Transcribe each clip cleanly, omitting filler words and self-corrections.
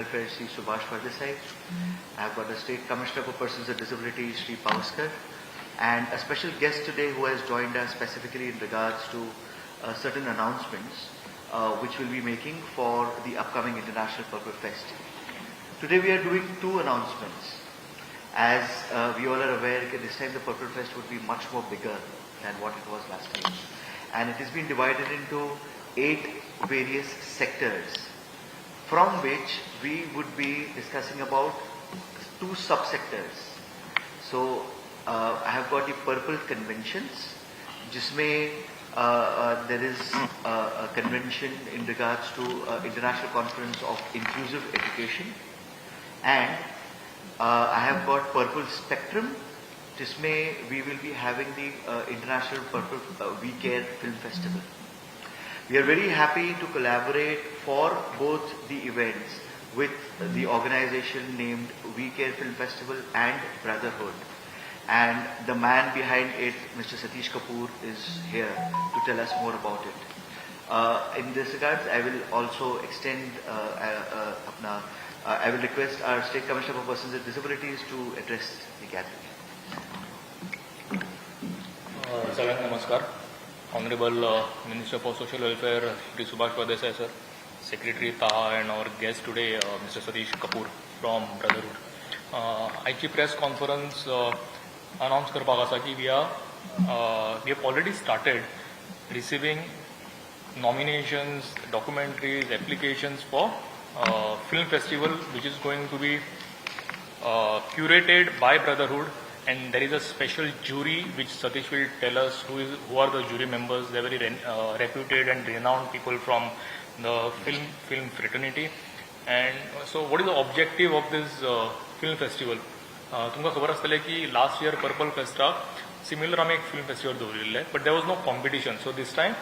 Welfare Shri Subhash for Desai. I have got the State Commissioner for Persons with Disabilities Shri Pavaskar, and a special guest today who has joined us specifically in regards to certain announcements which we'll be making for the upcoming International Purple Fest. Today we are doing two announcements. As we all are aware, this time the Purple Fest would be much more bigger than what it was last time, and it has been divided into 8 various sectors, from which we would be discussing about 2 subsectors. So I have got the Purple Conventions, जिसमें there is a convention in regards to International Conference of Inclusive Education, and I have got Purple Spectrum, जिसमें we will be having the International Purple We Care Film Festival. We are very happy to collaborate for both the events with the organization named We Care Film Festival and Brotherhood. And the man behind it, Mr. Satish Kapoor, is here to tell us more about it. In this regard, I will also extend, I will request our State Commissioner for Persons with Disabilities to address the gathering. Namaskar. Honorable Minister for Social Welfare, Shri Subhash Desai sir, Secretary Taha, and our guest today, Mr. Satish Kapoor from Brotherhood. आयची press conference announce करपाक आसा की we have already started receiving nominations, documentaries, applications for film festival, which is going to be curated by Brotherhood. And there is a special jury which Satish will tell us who are the jury members. They are very reputed and renowned people from the film fraternity. And so what is the objective of this film festival? तुमकां खबर आसतलें की last year Purple Festa similar आमी एक film festival दवरिल्लें, but there was no competition. So this time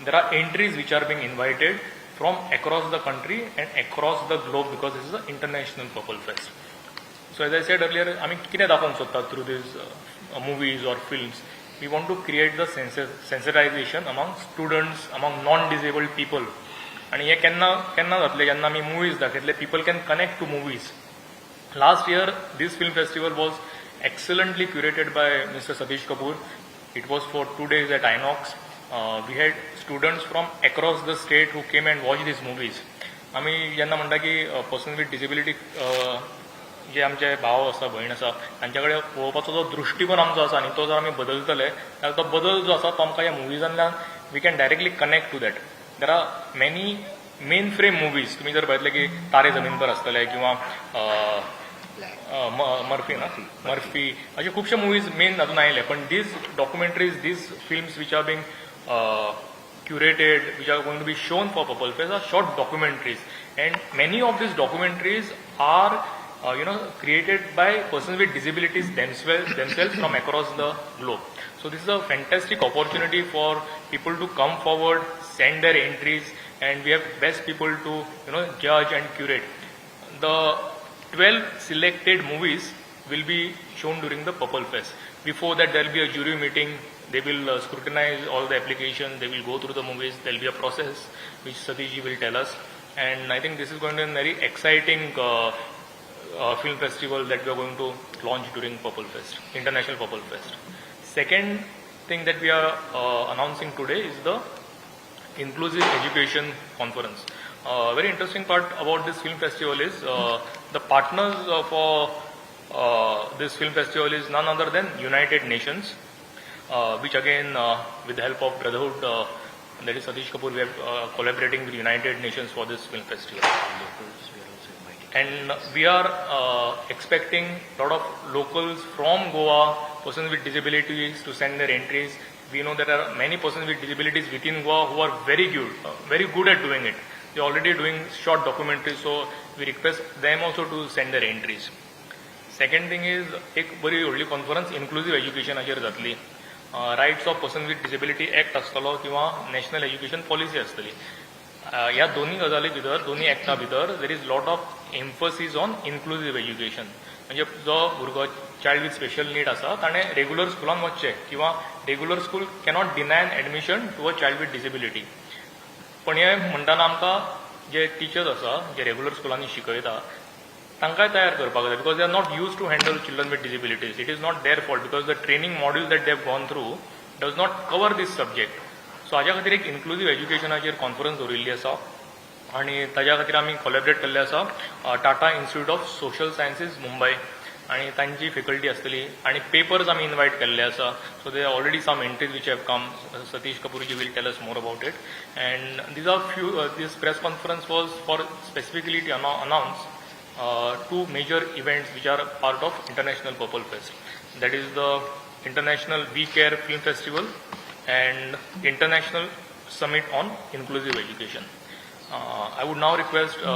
there are entries which are being invited from across the country and across the globe, because this is an international Purple Fest. So as I said earlier, I mean, कितें दाखोवंक सोदतात through these movies or films? We want to create the sensitization among students, among non-disabled people. And हे केन्ना जातलें जेन्ना आमी movies दाखयतले, people can connect to movies. Last year, this film festival was excellently curated by Mr. Satish Kapoor. It was for 2 days at Inox. We had students from across the state who came and watched these movies. आमी जेन्ना म्हणटा की person with disability जे आमचे भाव आसा, भयण आसा, तांच्या कडेन पळोवपाचो जो दृश्टिकोन आमचो आसा न्ही, तो जर आमी बदलतले जाल्यार तो बदल जो आसा तो आमकां ह्या मुविजांतल्यान we can directly connect to that. There are many main frame movies. तुम्ही जर पळयतले की तारे जमीन पर आसतले किंवा मर्फी अशे खुबशे मुवीज मेन हातून आयले, पण these documentaries, these films which are being curated, which are going to be shown for Purple Fest, are short documentaries, and many of these documentaries are created by persons with disabilities themselves from across the globe. So this is a fantastic opportunity for people to come forward, send their entries, and we have best people to judge and curate. The 12 selected movies will be shown during the Purple Fest. Before that, there will be a jury meeting. They will scrutinize all the applications. They will go through the movies. There will be a process which Satish will tell us. And I think this is going to be a very exciting film festival that we are going to launch during Purple Fest, International Purple Fest. Second thing that we are announcing today is the Inclusive Education Conference. Very interesting part about this film festival is the partners for this film festival is none other than United Nations, which again with the help of Brotherhood, that is Satish Kapoor, we are collaborating with United Nations for this film festival. And we are expecting a lot of locals from Goa, persons with disabilities, to send their entries. We know there are many persons with disabilities within Goa who are very good at doing it. They are already doing short documentaries, so we request them also to send their entries. Second thing is, एक बरी व्हडली conference inclusive एज्युकेशनाचेर जातली. Rights of person with disability act आसतलो किंवा national education policy आसतली. ह्या दोन्ही गजाली भितर, दोन्ही एक्टा भितर there is lot of emphasis on inclusive education. म्हणजे जो भुरगो चायल्ड विथ स्पेशल नीड आसा ताणें रेग्युलर स्कुलान वचचें, किंवा regular school cannot deny an admission to a child with disability. पण हे म्हणटाना आमकां जे टीचर्स आसा जे रेग्युलर स्कुलांनी शिकयता तांकांय तयार करपाक जाय, because they are not use to handle children with disabilities. It is not their fault, because the training module that they have gone through does not cover this subject. So हाज्या खातीर एक इन्क्लुझीव एज्युकेशनाचेर conference दवरिल्ली आसा आनी ताज्या खातीर आमी collaborate केल्ले आसा Tata institute of social sciences Mumbai आनी तांची फॅकल्टी आसतली आनी पेपर्स आमी इन्वायट केल्ले आसा. So there are already some entries which have come. Satish Kapoorji will tell us more about it. And these are few this press conference was for specifically to announce two major events which are part of International Purple Fest. That is the International We Care Film Festival and International Summit on Inclusive Education. I would now request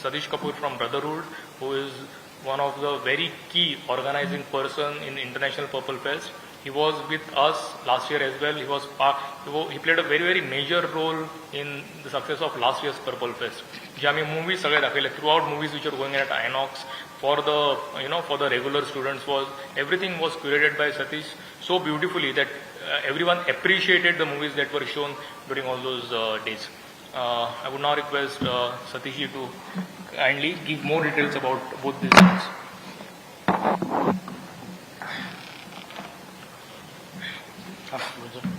Satish Kapoor from Brotherhood, who is one of the very key organizing person in International Purple Fest. He was with us last year as well. He played a very major role in the success of last year's Purple Fest. जे आमी movies सगळे दाखयले, throughout movies which are going at Inox for the regular students, everything was curated by Satish so beautifully that everyone appreciated the movies that were shown during all those days. I would now request Satish ji to kindly give more details about both these things.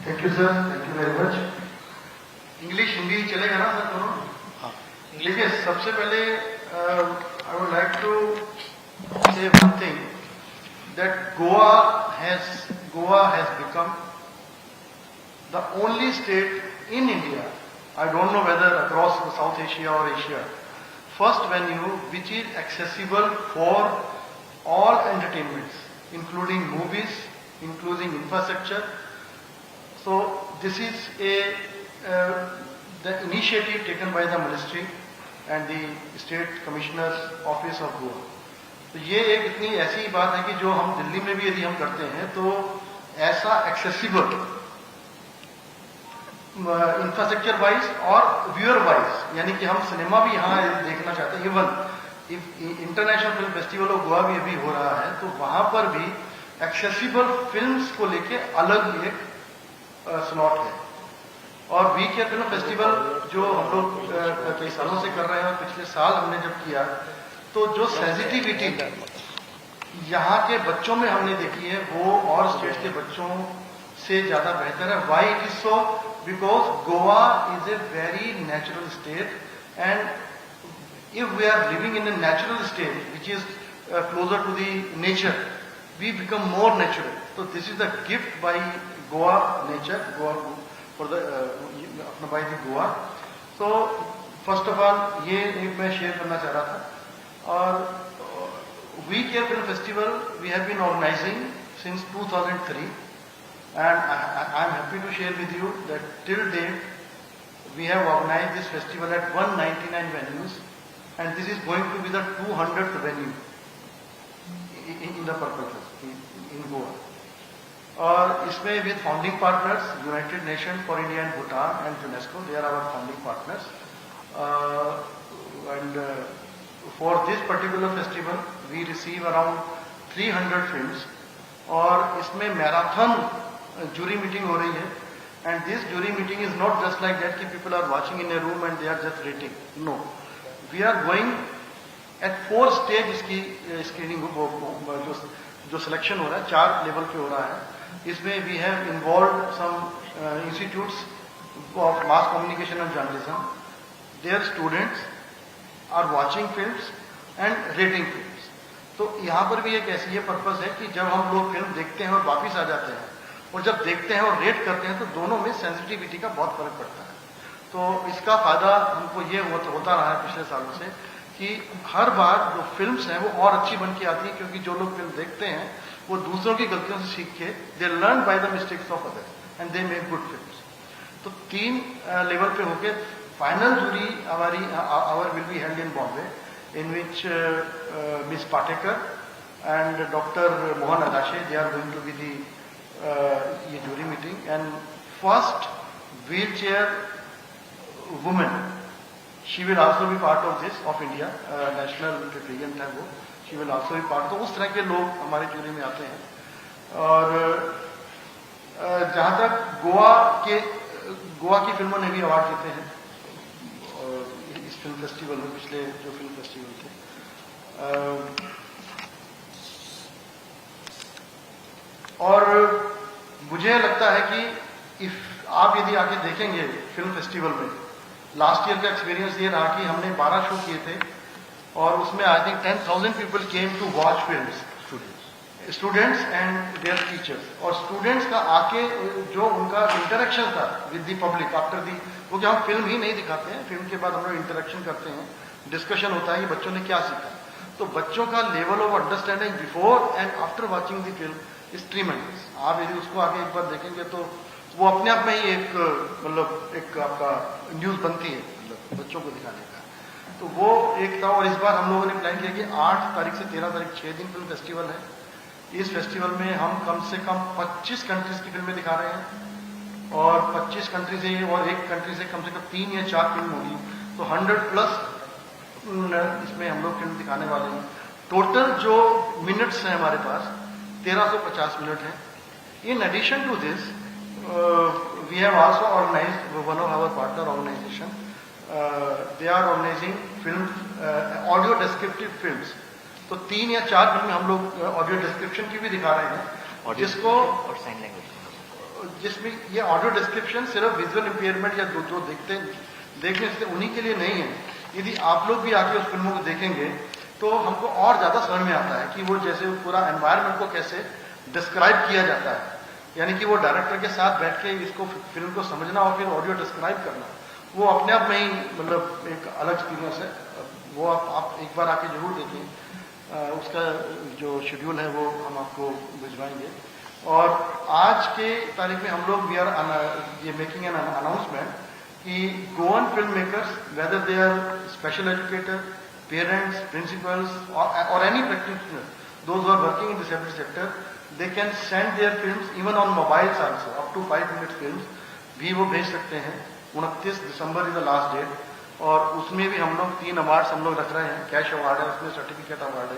Thank you sir, thank you very much. English Hindi चलेगा ना sir दोनों? हाँ. देखिए, सबसे पहले I would like to say one thing that Goa has become the only state in India, I don't know whether across South Asia और Asia, first venue which is accessible for all entertainments, including movies, including infrastructure. So this is the initiative taken by the ministry and the State Commissioner's Office of Goa. तो ये एक इतनी ऐसी बात है कि जो हम दिल्ली में भी यदि हम करते हैं तो ऐसा एक्सेसिबल इंफ्रास्ट्रक्चर वाइज और व्यूअर वाइज, यानी कि हम सिनेमा भी यहाँ देखना चाहते हैं. Even international film festival of Goa भी अभी हो रहा है, तो वहां पर भी एक्सेसिबल फिल्म्स को लेके अलग एक स्लॉट है. और वी केयर फिल्म फेस्टिवल जो हम लोग कई सालों से कर रहे हैं और पिछले साल हमने जब किया, तो जो सेंसिटिविटी यहाँ के बच्चों में हमने देखी है वो और स्टेट के बच्चों से ज्यादा बेहतर है. Why it is so? Because Goa is a very natural state, and if we are living in a natural state which is closer to the nature, we become more natural. So this is the gift by Goa nature, Goa for the by the Goa. So first of all ये एक मैं share करना चाह रहा था. और We Care Film Festival we have been organizing since 2003, and I am happy to share with you that till date we have organized this festival at 199 venues. And this is going to be the 200th venue in the Purple Fest in Goa. और इसमें with founding partners, United Nations for India and Bhutan and UNESCO, they are our founding partners. And for this particular festival, we receive around 300 films. और इसमें marathon jury meeting हो रही है. And this jury meeting is not just like that कि people are watching in a room and they are just rating. No. We are going at 4 stage इसकी screening जो selection हो रहा है 4 level पे हो रहा है. इसमें we have involve some institutes of mass communication and journalism. Their students are watching films and rating films. तो यहाँ पर भी एक ऐसी ये पर्पस है कि जब हम लोग फिल्म देखते हैं और वापिस आ जाते हैं और जब देखते हैं और रेट करते हैं तो दोनों में सेंसिटिविटी का बहुत फर्क पड़ता है. तो इसका फायदा हमको ये होता रहा है पिछले सालों से कि हर बार जो फिल्म्स हैं वो और अच्छी बन के आती हैं, क्योंकि जो लोग फिल्म देखते हैं वो दूसरों की गलतियों से सीख के they learn by the mistakes of others and they make good films. तो 3 लेवल पे होके final jury our will be held in Bombay, in which miss Patekar and doctor Mohan Adashe, they are going to be the ये jury meeting. And first wheelchair woman, she will also be part of this of India, national representative है वो, she will also be part. तो उस तरह के लोग हमारे jury में आते हैं. और जहाँ तक गोवा की फिल्मों ने भी अवार्ड जीते हैं इस फिल्म फेस्टिवल में, पिछले जो फिल्म फेस्टिवल थे। और मुझे लगता है कि आप यदि आके देखेंगे फिल्म फेस्टिवल में, लास्ट ईयर का एक्सपीरियंस ये रहा कि हमने 12 शो किए थे और उसमें I think 10,000 people came to watch films, students and their teachers. और स्टूडेंट्स का आके जो उनका इंटरेक्शन था with the public after the, वो कि हम फिल्म ही नहीं दिखाते हैं, फिल्म के बाद हम लोग इंटरेक्शन करते हैं, डिस्कशन होता है कि बच्चों ने क्या सीखा। तो बच्चों का level of understanding before and after watching the film is tremendous. आप यदि उसको आगे एक बार देखेंगे तो वो अपने आप में ही एक मतलब एक आपका न्यूज बनती है, मतलब बच्चों को दिखाने का। तो वो एक था। और इस बार हम लोगों ने प्लान किया कि 8 तारीख से 13 तारीख 6 दिन फिल्म फेस्टिवल है। इस फेस्टिवल में हम कम से कम 25 कंट्रीज की फिल्में दिखा रहे हैं और 25 कंट्री से और एक कंट्री से कम 3 या 4 फिल्म होगी। तो 100+ इसमें हम लोग फिल्म दिखाने वाले हैं। टोटल जो मिनट्स हैं हमारे पास 1350 मिनट है। In addition to this we have also organised one of our partner organisation, they are organising film audio descriptive films. तो 3 या 4 फिल्में हम लोग ऑडियो डिस्क्रिप्शन की भी दिखा रहे हैं, जिसको और साइन लैंग्वेज, जिसमें ये ऑडियो डिस्क्रिप्शन सिर्फ विजुअल इंपेयरमेंट या जो देखने से उन्हीं के लिए नहीं है। यदि आप लोग भी आके उस फिल्मों को देखेंगे तो हमको और ज्यादा समझ में आता है कि वो जैसे पूरा एनवायरनमेंट को कैसे डिस्क्राइब किया जाता है, यानी कि वो डायरेक्टर के साथ बैठ के इसको फिल्म को समझना और फिर ऑडियो डिस्क्राइब करना, वो अपने आप में ही मतलब एक अलग एक्सपीरियंस है। वो आप एक बार आके जरूर देखिए। उसका जो शेड्यूल है वो हम आपको भिजवाएंगे। और आज के तारीख में हम लोग वी आर ये मेकिंग एन अनाउंसमेंट कि Goan film makers, whether they are special educator, parents, principals और any practitioner, those who are working in disability sector, they can send their films even on mobiles also, up to 5 minute films भी वो भेज सकते हैं। 29 December is the last date. और उसमें भी हम लोग 3 अवार्ड्स हम लोग रख रहे हैं। कैश अवार्ड है, उसमें सर्टिफिकेट अवार्ड है।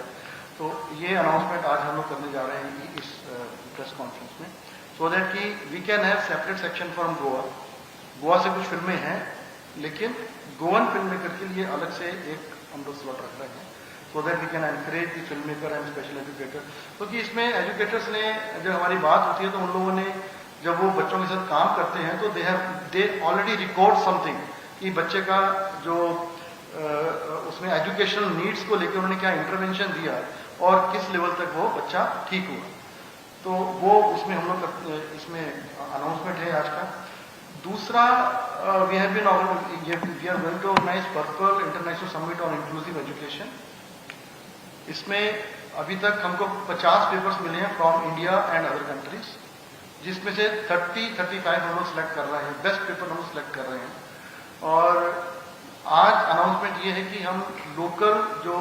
तो ये अनाउंसमेंट आज हम लोग करने जा रहे हैं इस प्रेस कॉन्फ्रेंस में, सो दैट कि we can have separate section from Goa. Goa से कुछ फिल्में हैं, लेकिन गोवन फिल्म मेकर के लिए अलग से एक हम लोग स्लॉट रख रहे हैं, so that we can encourage the film maker and special educator. क्योंकि इसमें एजुकेटर्स ने जब हमारी बात होती है तो उन लोगों ने जब वो बच्चों के साथ काम करते हैं तो दे ऑलरेडी रिकॉर्ड समथिंग कि बच्चे का जो उसमें एजुकेशनल नीड्स को लेकर उन्होंने क्या इंटरवेंशन दिया और किस लेवल तक वो बच्चा ठीक हुआ। तो वो उसमें हम लोग इसमें अनाउंसमेंट है आज का। दूसरा, we have been we are going to organise purple international summit on inclusive education. इसमें अभी तक हमको 50 पेपर्स मिले हैं from India and other countries, जिसमें से 30-35 हम लोग सिलेक्ट कर रहे हैं, बेस्ट पेपर हम सिलेक्ट कर रहे हैं। और आज अनाउंसमेंट ये है कि हम लोकल जो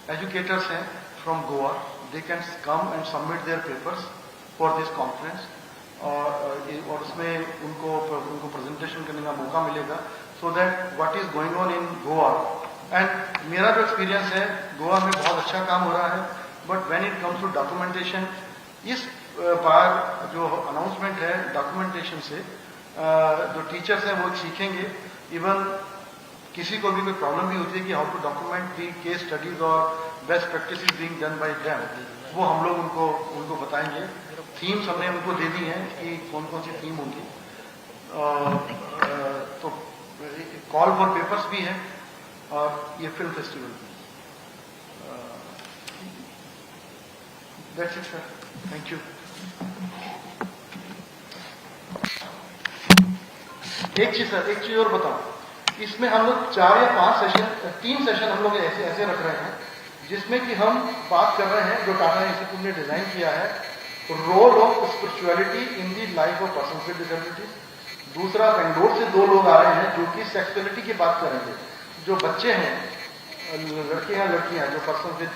एजुकेटर्स हैं from Goa, they can come and submit there papers for this conference. और उसमें उनको प्रेजेंटेशन करने का मौका मिलेगा, so that what is going on in Goa. And मेरा जो एक्सपीरियंस है, गोवा में बहुत अच्छा काम हो रहा है, but when it comes to documentation, इस बार जो अनाउंसमेंट है डॉक्यूमेंटेशन से जो टीचर्स हैं वो सीखेंगे। इवन किसी को भी कोई प्रॉब्लम भी होती है कि how to document the case studies और best practices being done by them, वो हम लोग उनको बताएंगे। थीम्स हमने उनको दे दी हैं कि कौन कौन सी थीम होंगी। तो कॉल फॉर पेपर्स भी है और ये फिल्म फेस्टिवल भी। That's it sir, thank you. एक चीज और बताओ, इसमें हम लोग 4 या 5 सेशन, 3 सेशन हम लोग ऐसे रख रहे हैं, जिसमें कि हम बात कर रहे हैं जो टाटा इंस्टीट्यूट ने डिजाइन किया है, role of spirituality in the life of person with disabilities. दूसरा, बेंगलोर से 2 लोग आ रहे हैं जो कि सेक्सुअलिटी की बात करेंगे। जो बच्चे हैं, लड़कियां जो पर्सन विद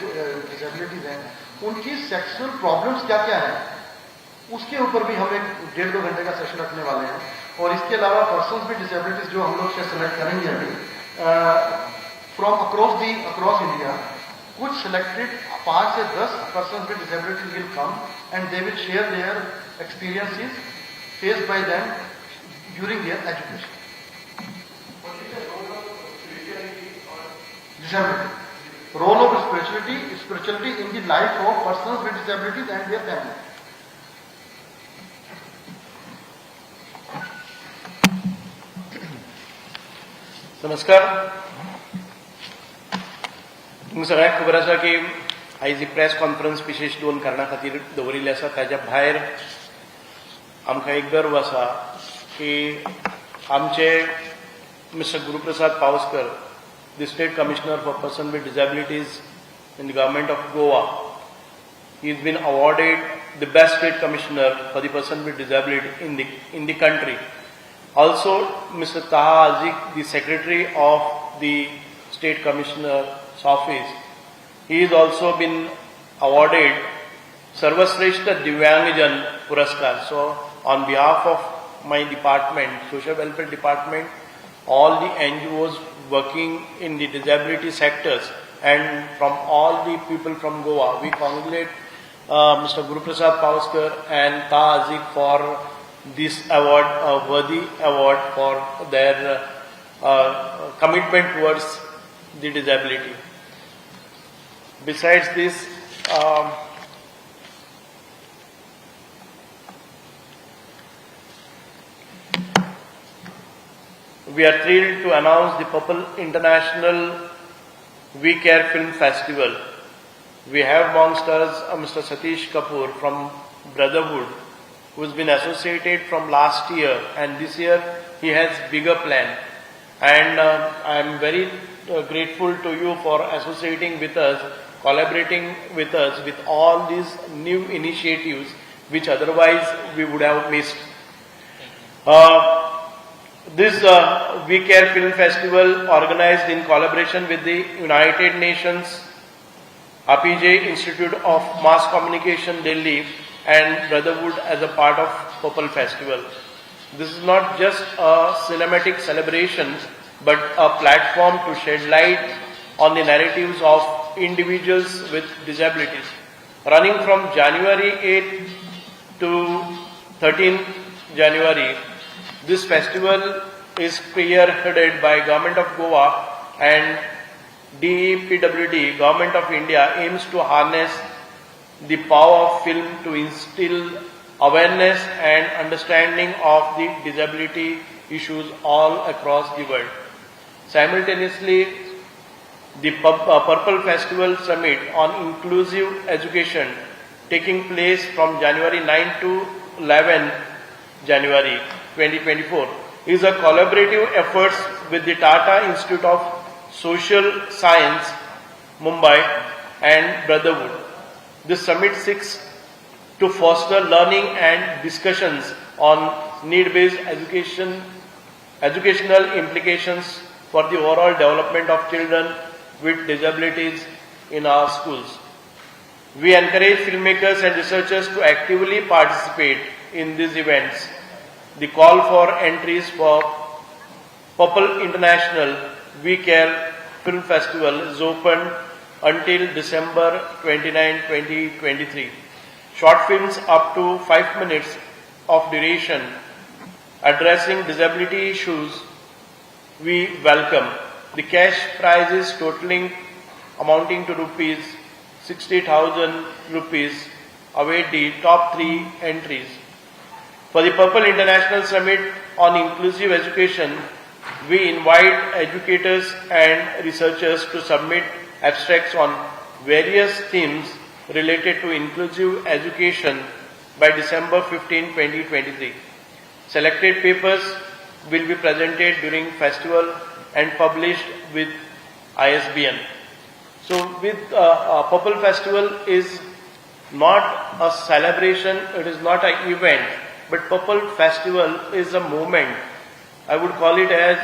डिसेबिलिटीज हैं, उनकी सेक्सुअल प्रॉब्लम्स क्या क्या है, उसके ऊपर भी हम एक 1.5-2 घंटे का सेशन रखने वाले हैं। और इसके अलावा पर्सन्स विद डिसेबिलिटीज जो हम लोग सेलेक्ट करेंगे अभी फ्रॉम अक्रॉस इंडिया, कुछ सिलेक्टेड 5 से 10 persons with disabilities will come and they will share their experiences faced by them during their education. disability. Role of spirituality in the life of persons with disabilities and their family. नमस्कार. तुमकां सगळ्यांक खबर आसा की आयज ही press conference विशेश 2 कारणां खातीर दवरिल्ली आसा. ताच्या भायर आमकां एक गर्व आसा की आमचे mister Guruprasad Pawaskar, the State Commissioner for Persons with Disabilities in the Government of Goa. He has been awarded the Best State Commissioner for the Person with Disability in the country. Also, Mr. Taha Azik, the Secretary of the State Commissioner's Office, he has also been awarded Sarvashreshta Divyangjan Puraskar. So, on behalf of my department, Social Welfare Department, all the NGOs working in the disability sectors and from all the people from Goa, we congratulate Mr. Guruprasad Pawaskar and Taha Azik for this award, a worthy award for their commitment towards the disability. Besides this, we are thrilled to announce the Purple International We Care Film Festival. We have amongst us Mr. Satish Kapoor from Brotherhood, who has been associated from last year, and this year he has bigger plan. And I am very grateful to you for associating with us, collaborating with us with all these new initiatives which otherwise we would have missed. This We Care Film Festival, organized in collaboration with the United Nations, APJ Institute of Mass Communication Delhi and Brotherhood as a part of Purple Festival. This is not just a cinematic celebration but a platform to shed light on the narratives of individuals with disabilities. Running from January 8th to 13th January, this festival is spearheaded by Government of Goa and DEPWD, Government of India, aims to harness the power of film to instill awareness and understanding of the disability issues all across the world. Simultaneously, the Purple Festival Summit on Inclusive Education, taking place from January 9 to 11 January 2024, is a collaborative effort with the Tata Institute of Social Science, Mumbai, and Brotherhood. This summit seeks to foster learning and discussions on need-based educational implications for the overall development of children with disabilities in our schools. We encourage filmmakers and researchers to actively participate in these events. The call for entries for Purple International We Care Film Festival is open until December 29, 2023. Short films up to 5 minutes of duration addressing disability issues we welcome. The cash prizes amounting to rupees 60,000 rupees await the top 3 entries. For the Purple International Summit on Inclusive Education, we invite educators and researchers to submit abstracts on various themes related to inclusive education by December 15, 2023. Selected papers will be presented during festival and published with ISBN. So with Purple Festival is not a celebration, it is not an event, but Purple Festival is a movement. I would call it as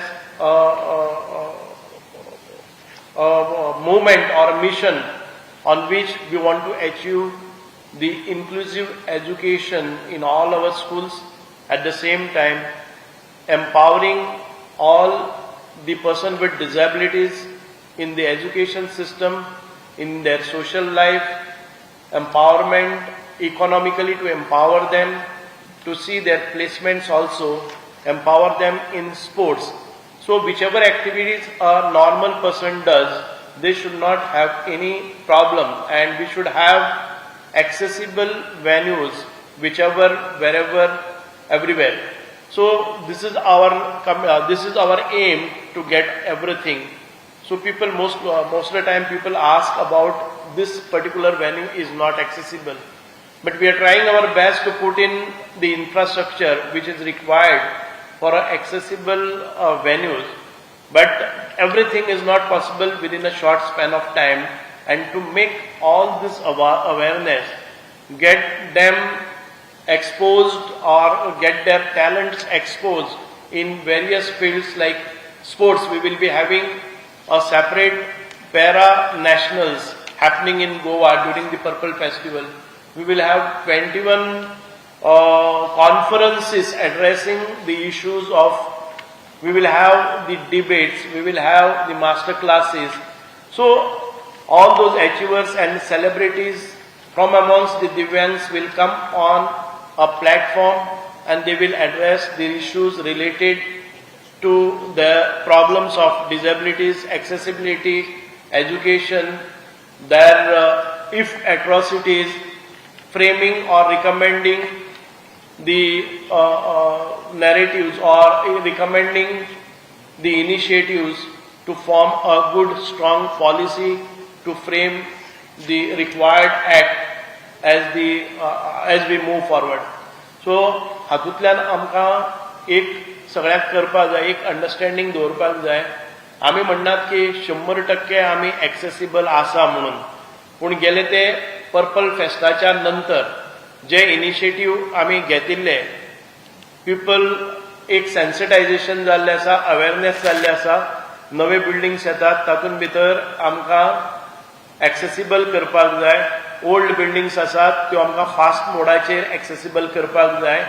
a movement or a mission on which we want to achieve the inclusive education in all our schools, at the same time empowering all the person with disabilities in the education system, in their social life, empowerment economically to empower them, to see their placements also, empower them in sports. So whichever activities a normal person does, they should not have any problem, and we should have accessible venues whichever, wherever, everywhere. So this is our aim to get everything. So people most of the time people ask about this particular venue is not accessible, but we are trying our best to put in the infrastructure which is required for accessible venues. But everything is not possible within a short span of time, and to make all this awareness, get them exposed or get their talents exposed in various fields like sports. We will be having a separate para nationals happening in Goa during the Purple Festival. We will have 21 conferences addressing the issues of, we will have the debates, we will have the master classes. So all those achievers and celebrities from amongst the Divyangs will come on a platform, and they will address the issues related to the problems of disabilities, accessibility, education, their if atrocities, framing or recommending the narratives or recommending the initiatives to form a good, strong policy to frame the required act as we move forward. So हातूंतल्यान आमकां एक सगळ्याक करपाक जाय, एक understanding दवरपाक जाय. आमी म्हणनात की 100% आमी एक्सेसिबल आसा म्हणून, पूण गेले ते पर्पल फेस्टाच्या नंतर जे इनिशिएटीव आमी घेतिल्ले, पीपल एक सेन्सिटायझेशन जाल्लें आसा, अवेरनेस जाल्लें आसा. नवे बिल्डिंग्स येतात, तातूंत भितर आमकां एक्सेसिबल करपाक जाय. ओल्ड बिल्डिंग्स आसात त्यो आमकां फास्ट मोडाचेर एक्सेसिबल करपाक जाय.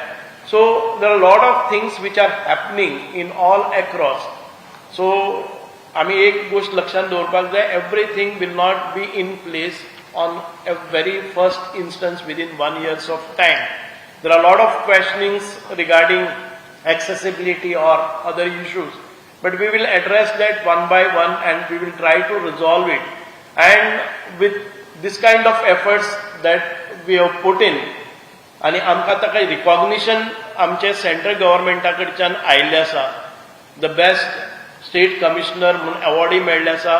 So there are lot of things which are happening in all across. So आमी एक गोष्ट लक्षांत दवरपाक जाय, everything will not be in place on a very first instance within 1 year of time. There are a lot of questionings regarding accessibility or other issues, but we will address that one by one and we will try to resolve it. And with this kind of efforts that we have put in, आणि आमकां ताका recognition आमचे central गव्हर्मेंटा कडच्यान आयिल्लें आसा. The best state commissioner म्हणून अवॉर्डूय मेळ्ळें आसा.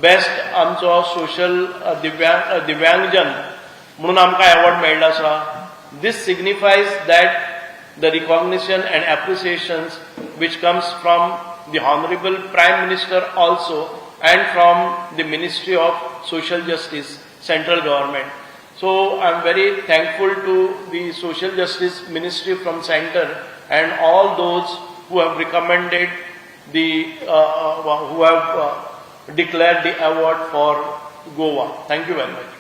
बेस्ट आमचो सोशल दिव्यांगजन म्हणून आमकां अवॉर्ड मेळ्ळो आसा. This signifies that the recognition and appreciations which comes from the Honorable Prime Minister also and from the Ministry of Social Justice, Central Government. So I am very thankful to the Social Justice Ministry from Center and all those who have recommended who have declared the award for Goa. Thank you very much.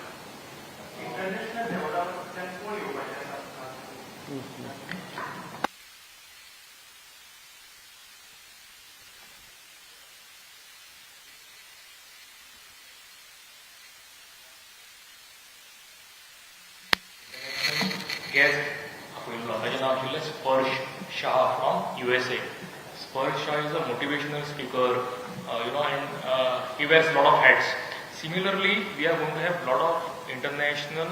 Guest, ताचें नांव आशिल्लें स्पर्श Shah from USA. Spursh Shah is a motivational speaker, and he wears a lot of hats. Similarly, we are going to have a lot of international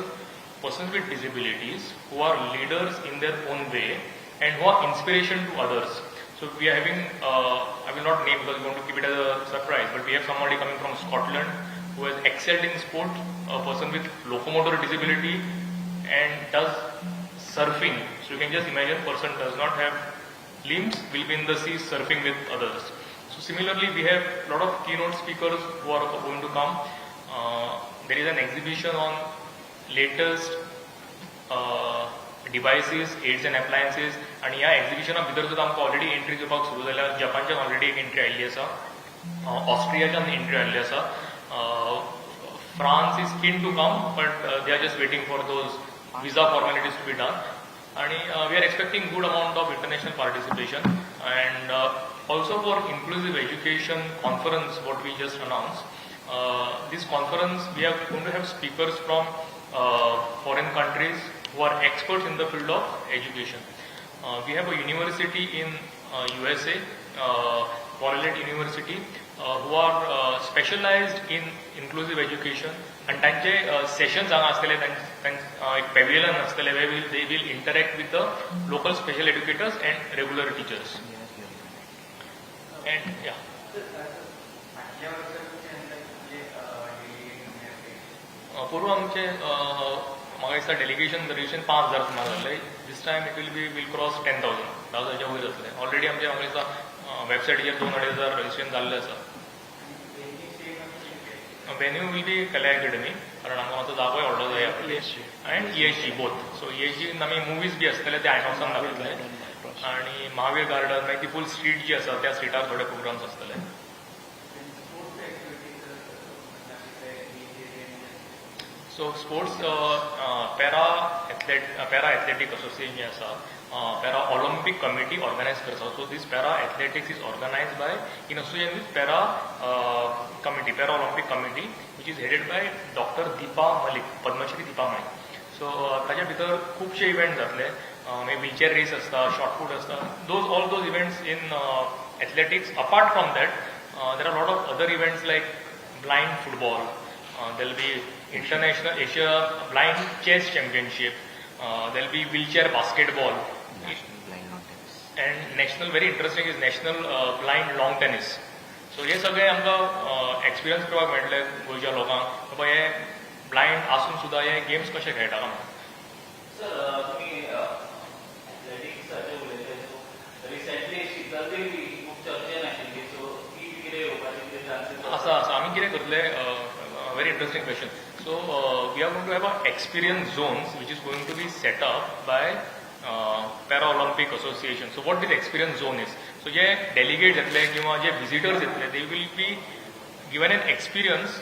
persons with disabilities who are leaders in their own way and who are inspiration to others. So we are having, I will not name because we want to keep it as a surprise, but we have somebody coming from Scotland who has excelled in sport, a person with locomotor disability and does surfing. So you can just imagine a person does not have limbs, will be in the sea surfing with others. So similarly, we have a lot of keynote speakers who are going to come. There is an exhibition on latest devices, aids and appliances, and ह्या एक्झिबिशना भितर सुद्दां आमकां already entry करपाक सुरू जाल्या. जपानच्यान already एक entry आयिल्ली आसा, ऑस्ट्रियाच्यान एंट्री आयिल्ली आसा. France is keen to come, but they are just waiting for those visa formalities to be done. And we are expecting good amount of international participation. And also for inclusive education conference, what we just announced, this conference we are going to have speakers from foreign countries who are experts in the field of education. We have a university in USA, Prudent University, who are specialized in inclusive education, and तांचे sessions हांगा आसतले, एक pavilion आसतले where they will interact with the local special educators and regular teachers. And yeah. पूर्व आमचे म्हाका दिसता delegation 5,000 सुमार जाल्ले. दिस टायम विल क्रॉस 10,000 वयर जातले. ऑलरेडी आमचे म्हाका दिसता वेबसायटीचेर 2,000 रजिस्ट्रेशन जाल्ले आसा. वेन्यू वील बी कला अकॅडमी, कारण आमकां मातसो जागोय व्हडलो जाय आनी ESG बोथ. सो ESG आमी मुवीज बी आसतले ते आयनॉक्सान दाखयतले, आनी महावीर गार्डन मागीर ती फूल स्ट्रीट जी आसा त्या स्ट्रीटार थोडे प्रोग्राम्स आसतले. So sports para athletic association आसा, para Olympic committee organize करता. So this para athletics is organized by in association with para Olympic committee, which is headed by Dr. Deepa Malik, Padmashri Deepa Malik. So ताच्या भितर खूबशे event जातले. Wheelchair race आसता, shot put आसता. All those events in athletics. Apart from that, there are a lot of other events like blind football. There will be International Asia Blind Chess Championship. There will be wheelchair basketball. National Blind Lawn Tennis. And national, very interesting is National Blind Long Tennis. So हे सगळे आमकां experience करपाक मेळटले गोंयच्या लोकांक, बाबा हे blind आसून सुद्दां हे games कशे खेळटा म्हणून. सर तुम्ही एथलेटिक्साचे उलयले, सो रिसेंटली शीतल देवी खूब चर्चेन आशिल्ली, सो ती कितें येवपाची चान्सीस आसा आमी कितें करतले, very interesting question. So we are going to have an experience zones which is going to be set up by Paralympic Association. So what this experience zone is? So J delegates येतले किंवा जे visitors येतले, they will be given an experience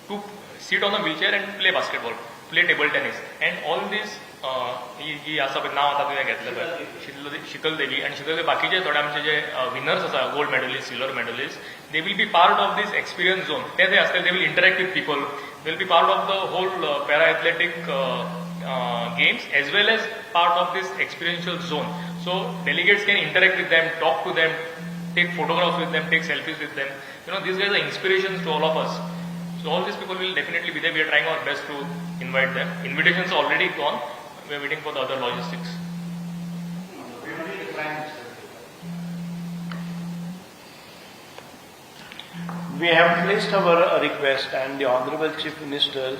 to sit on a wheelchair and play basketball, play table tennis, and all this ही आसा पळय नांव आतां तुवें घेतलें पळय शीतल देवी, आनी शीतल देवी बाकीचे थोडे आमचे जे विनर्स आसा, gold medallist, silver medallist, they will be part of this experience zone. They आसतले, they will interact with people, they will be part of the whole para athletic games as well as part of this experiential zone. So delegates can interact with them, talk to them, take photographs with them, take selfies with them. These guys are inspirations to all of us. So all these people will definitely be there. We are trying our best to invite them. Invitations are already gone. We are waiting for the other logistics. We have placed our request, and the Honorable Chief Minister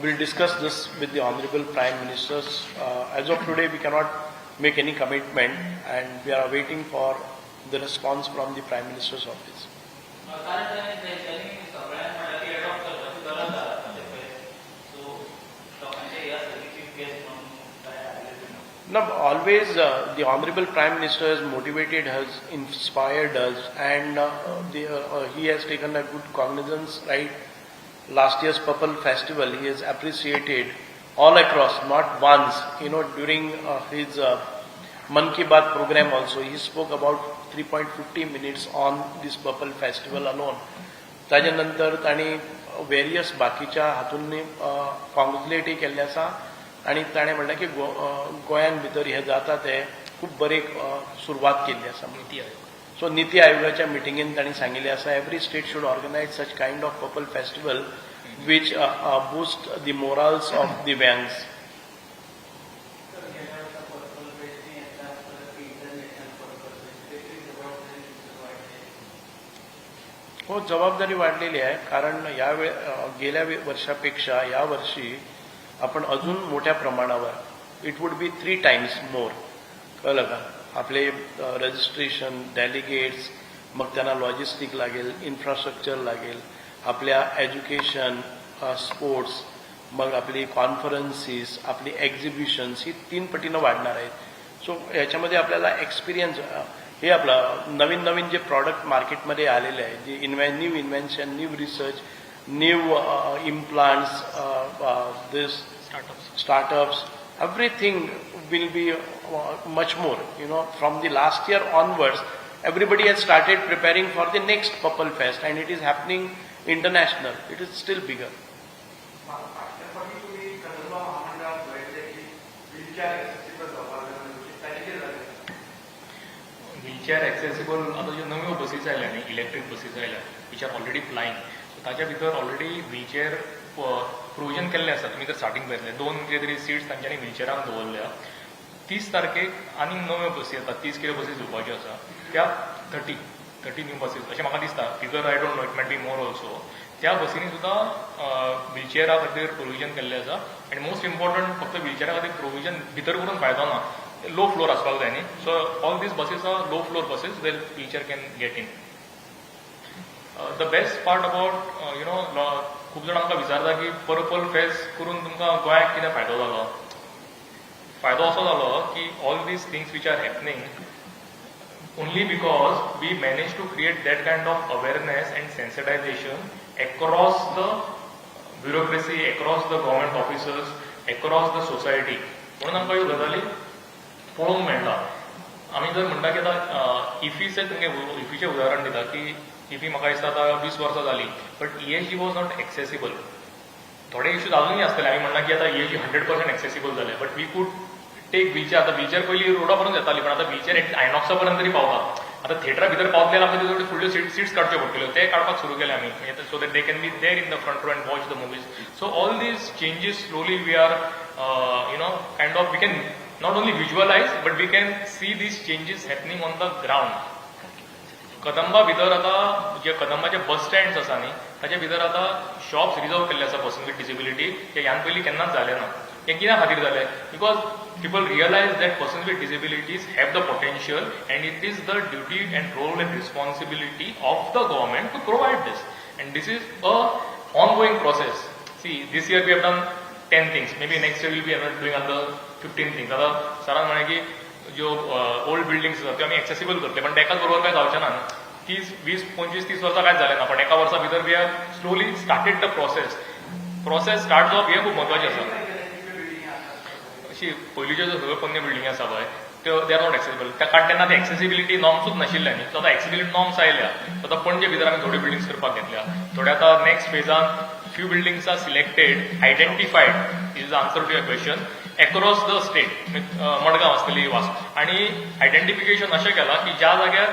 will discuss this with the Honorable Prime Ministers. As of today, we cannot make any commitment, and we are waiting for the response from the Prime Minister's office. No, always the Honorable Prime Minister has motivated us, inspired us, and he has taken a good cognizance. Right, last year's Purple Festival, he has appreciated all across, not once. During his Man Ki Baat program also, he spoke about 3.50 minutes on this Purple Festival alone. ताजे नंतर तांणी various बाकीच्या हातूंनी कॉंग्रेच्युलेटय केल्ले आसा, आनी ताणें म्हणलें की गोंयान भितर हे जाता ते खूब बरी सुरवात केल्ली आसा. सो निती आयोगाच्या मिटिंगेन तांणी सांगिल्लें आसा, every state should organise such kind of purple festival which boost the morals of the banks. हो, जबाबदारी वाढलेली आहे, कारण गेल्या वर्षापेक्षा या वर्षी आपण अजून मोठ्या प्रमाणावर इट वुड बी 3 times मोर, कळलं का, आपले रजिस्ट्रेशन, डेलिगेट्स, मग त्यांना लॉजिस्टिक लागेल, इन्फ्रास्ट्रक्चर लागेल, आपल्या एज्युकेशन, स्पोर्ट्स, मग आपली कॉन्फरन्सीस, आपली एक्झिबिशन्स ही 3 पटीनं वाढणार आहेत. सो याच्यामध्ये आपल्याला एक्सपिरियन्स, हे आपलं नवीन नवीन जे प्रॉडक्ट मार्केटमध्ये आलेले आहे, जे new invention, new research, new implants, this startups, everything will be much more. From the last year onwards, everybody has started preparing for the next Purple Fest, and it is happening international. It is still bigger. Wheelchair accessible आता ज्यो नव्यो buses आयल्या न्ही electric buses आयल्या which are already फ्लायंग सो ताच्या भितर already wheelchair provision केल्लें आसा तुमी जर स्टार्टींग पळयतले 2 कितें तरी सीट्स तांच्यांनी व्हीलचेअराक दवरल्या 30 तारखेक आनी नव्यो बसी येतात 30 किलो बसीस येवपाच्यो आसा त्या 30 न्यू बसीस अशें म्हाका दिसता figure I don't know it might be more also त्या बसींनी सुद्दां व्हीलचेअरा खातीर प्रोविजन केल्लें आसा आनी मोस्ट इम्पॉर्टंट फक्त व्हीलचेअरा खातीर प्रोविजन भितर करून फायदो ना लो फ्लोर आसपाक जाय न्ही so all these buses are low floor buses where wheelchair can get in the best part about you know खूब जाण आमकां विचारता की पर्पल फेस्ट करून तुमकां गोंयाक कितें फायदो जालो फायदो असो जालो की all these things which are happening only because we managed to create that kind of awareness and sensitization across the bureaucracy, across the government officers, across the society. म्हणून आमकां ह्यो गजाली पळोवंक मेळटा आमी जर म्हणटा की आतां इफीचे तुमगे इफीचें उदाहरण दिता की इफी म्हाका दिसता आतां 20 वर्सां जाली but ESG was not accessible थोडे इश्यूज अजूनय आसतले आमी म्हणटा की आतां ESG 100% एक्सेसिबल जाले but we could take wheelchair आता व्हीलचेअर पहिली रोडा पर्यंत येताली पण आता व्हीलचेअर आयनॉक्सा पर्यंत तरी पावता आता थिएटरा भितर पावतले आमकां तितून फुडल्यो सीट्स काडच्यो पडटल्यो ते काडपाक सुरू केले आमी so that they can be there in the front row and watch the movies so all these changes slowly we are you know kind of we can not only visualise but we can see these changes happening on the ground Kadamba भितर आता जे कदंबाचे बस stands आसा न्ही ताचे भितर आता shops reserve केल्ले आसा पर्सन विथ डिसेबिलिटी ते ह्यान पयलीं केन्नाच जालें ना हे कित्या खातीर जालें because people realize that persons with disabilities have the potential and it is the duty and role and responsibility of the government to provide this and this is a ongoing process. See, this year we have done 10 things, maybe next year we will be doing another 15 things. आता सरान म्हणे की जो old buildings आसा त्यो आमी accessible करतले पण तेकाच बरोबर काय जावचें ना 30, 20, 25, 30 वर्सां कांयच जालें ना पण एका वर्सा भितर we have slowly started the process start जावप हें खूब म्हत्वाचें आसा पयलींच्यो ज्यो सगळ्यो पोन्न्यो बिल्डिंगी आसा पळय त्यो दे आर नॉट एक्सेसिबल कारण तेन्ना ते एक्सेसिबिलिटी नॉर्म्सूच नाशिल्ले न्ही सो आतां एक्सेसिबिलिटी नॉर्म्स आयल्या सो आतां पणजे भितर आमी थोड्यो बिल्डिंग्स करपाक घेतल्या थोडे आतां नेक्स्ट फेजान few buildings are selected identified is the answer to your question across the state Madgaon आसतली वास्को आनी आयडेंटिफिकेशन अशें केलां की ज्या जाग्यार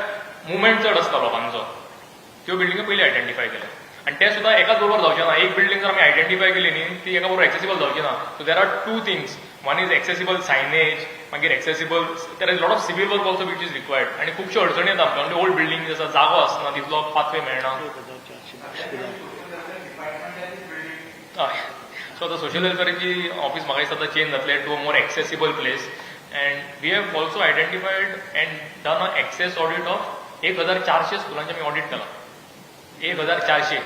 मुवमेंट चड आसता लोकांचो त्यो बिल्डिंगी पयलीं आयडेंटिफाय केल्या आणि ते सुद्धा एकाच बरोबर जावचे ना एक बिल्डिंग जर आम्ही आयडेंटिफाय केली न्ही ती एका बरोबर एक्सेसिबल जावची ना so there are 2 things one is accessible signage मागीर accessible there is lot of civil work also which is required आणि खुबश्यो अडचणी येता आमकां म्हणजे ओल्ड बिल्डिंग आसा जागो आसना तितलो पाथवे मेळना हय सो आतां सोशल वेलफेअरची ऑफिस म्हाका दिसता आतां चेंज जातले to a more accessible place and we have also identified and done a access audit of 1400 स्कुलांचे आमी ऑडिट केला 1400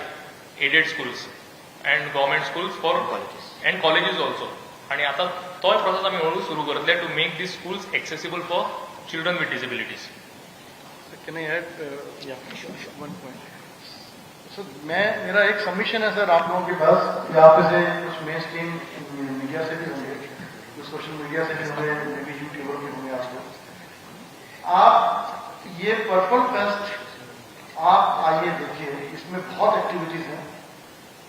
aided schools and government schools for and colleges also आणि आता तो प्रोसेस आम्ही हळू सुरू करतले to make these schools accessible for children with disabilities can I add one point sir मेरा एक सबमिशन है सर आप लोगों के पास कि आप से कुछ मेन स्ट्रीम मीडिया से भी होंगे कुछ सोशल मीडिया से भी होंगे मे बी यूट्यूबर भी होंगे आप लोग आप ये पर्पल फेस्ट आप आइए देखिए इसमें बहुत एक्टिविटीज हैं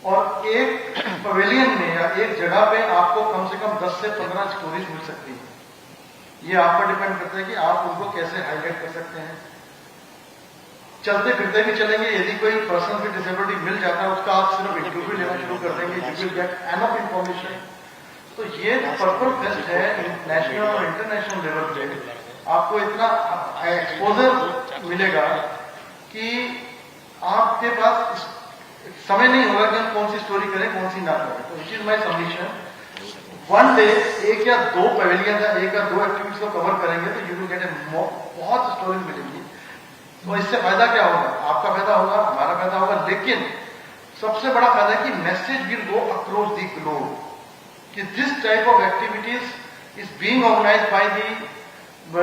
और एक पवेलियन में या एक जगह पे आपको कम से कम 10 से 15 स्टोरीज मिल सकती है ये आप पर डिपेंड करता है कि आप उनको कैसे हाईलाइट कर सकते हैं चलते फिरते भी चलेंगे यदि कोई पर्सन विद डिसेबिलिटी मिल जाता है उसका आप सिर्फ इंटरव्यू लेना शुरू कर देंगे you will get enough information तो ये पर्पल फेस्ट है नेशनल और इंटरनेशनल लेवल पे आपको इतना एक्सपोजर मिलेगा कि आपके पास समय नहीं होगा कि हम कौन सी स्टोरी करें कौन सी ना करें तो which is my submission one day एक या दो पवेलियन या एक या दो एक्टिविटीज को कवर करेंगे तो यू विल गेट ए बहुत स्टोरीज मिलेंगी तो इससे फायदा क्या होगा आपका फायदा होगा हमारा फायदा होगा लेकिन सबसे बड़ा फायदा है कि message will go across the globe कि this type of activities is being organised by the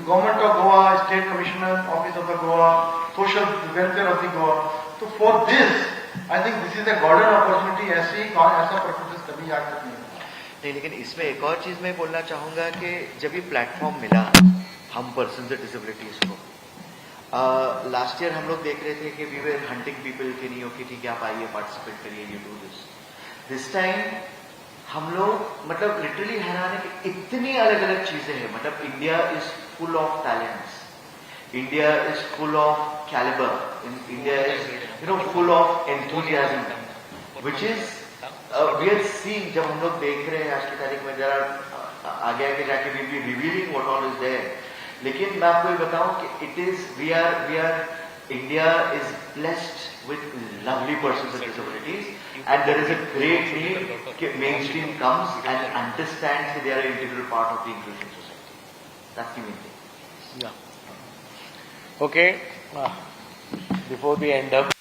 government of Goa state commissioner office of the Goa social welfare of the Goa तो for this I think this is a golden opportunity ऐसा process कभी आज तक नहीं हुआ नहीं लेकिन इसमें एक और चीज मैं बोलना चाहूंगा कि जब ये प्लेटफॉर्म मिला हम पर्सन विद डिसेबिलिटीज को लास्ट ईयर हम लोग देख रहे थे कि वी वर हंटिंग पीपल कि नहीं ओके ठीक है आप आइए पार्टिसिपेट करिए यू डू दिस टाइम हम लोग मतलब लिटरली हैरान है कि इतनी अलग अलग चीजें हैं. मतलब India is full of talents, India is full of calibre, India is full of enthusiasm, which is we are seeing. जब हम लोग देख रहे हैं आज की तारीख में, जरा आगे आगे जाके we be revealing what all is there. लेकिन मैं आपको ये बताऊं कि it is we are India is blessed with lovely persons with disabilities, and there is a great need that mainstream comes and understands that they are an integral part of the inclusion society. That's the main thing. Yeah. Okay. Before we end up,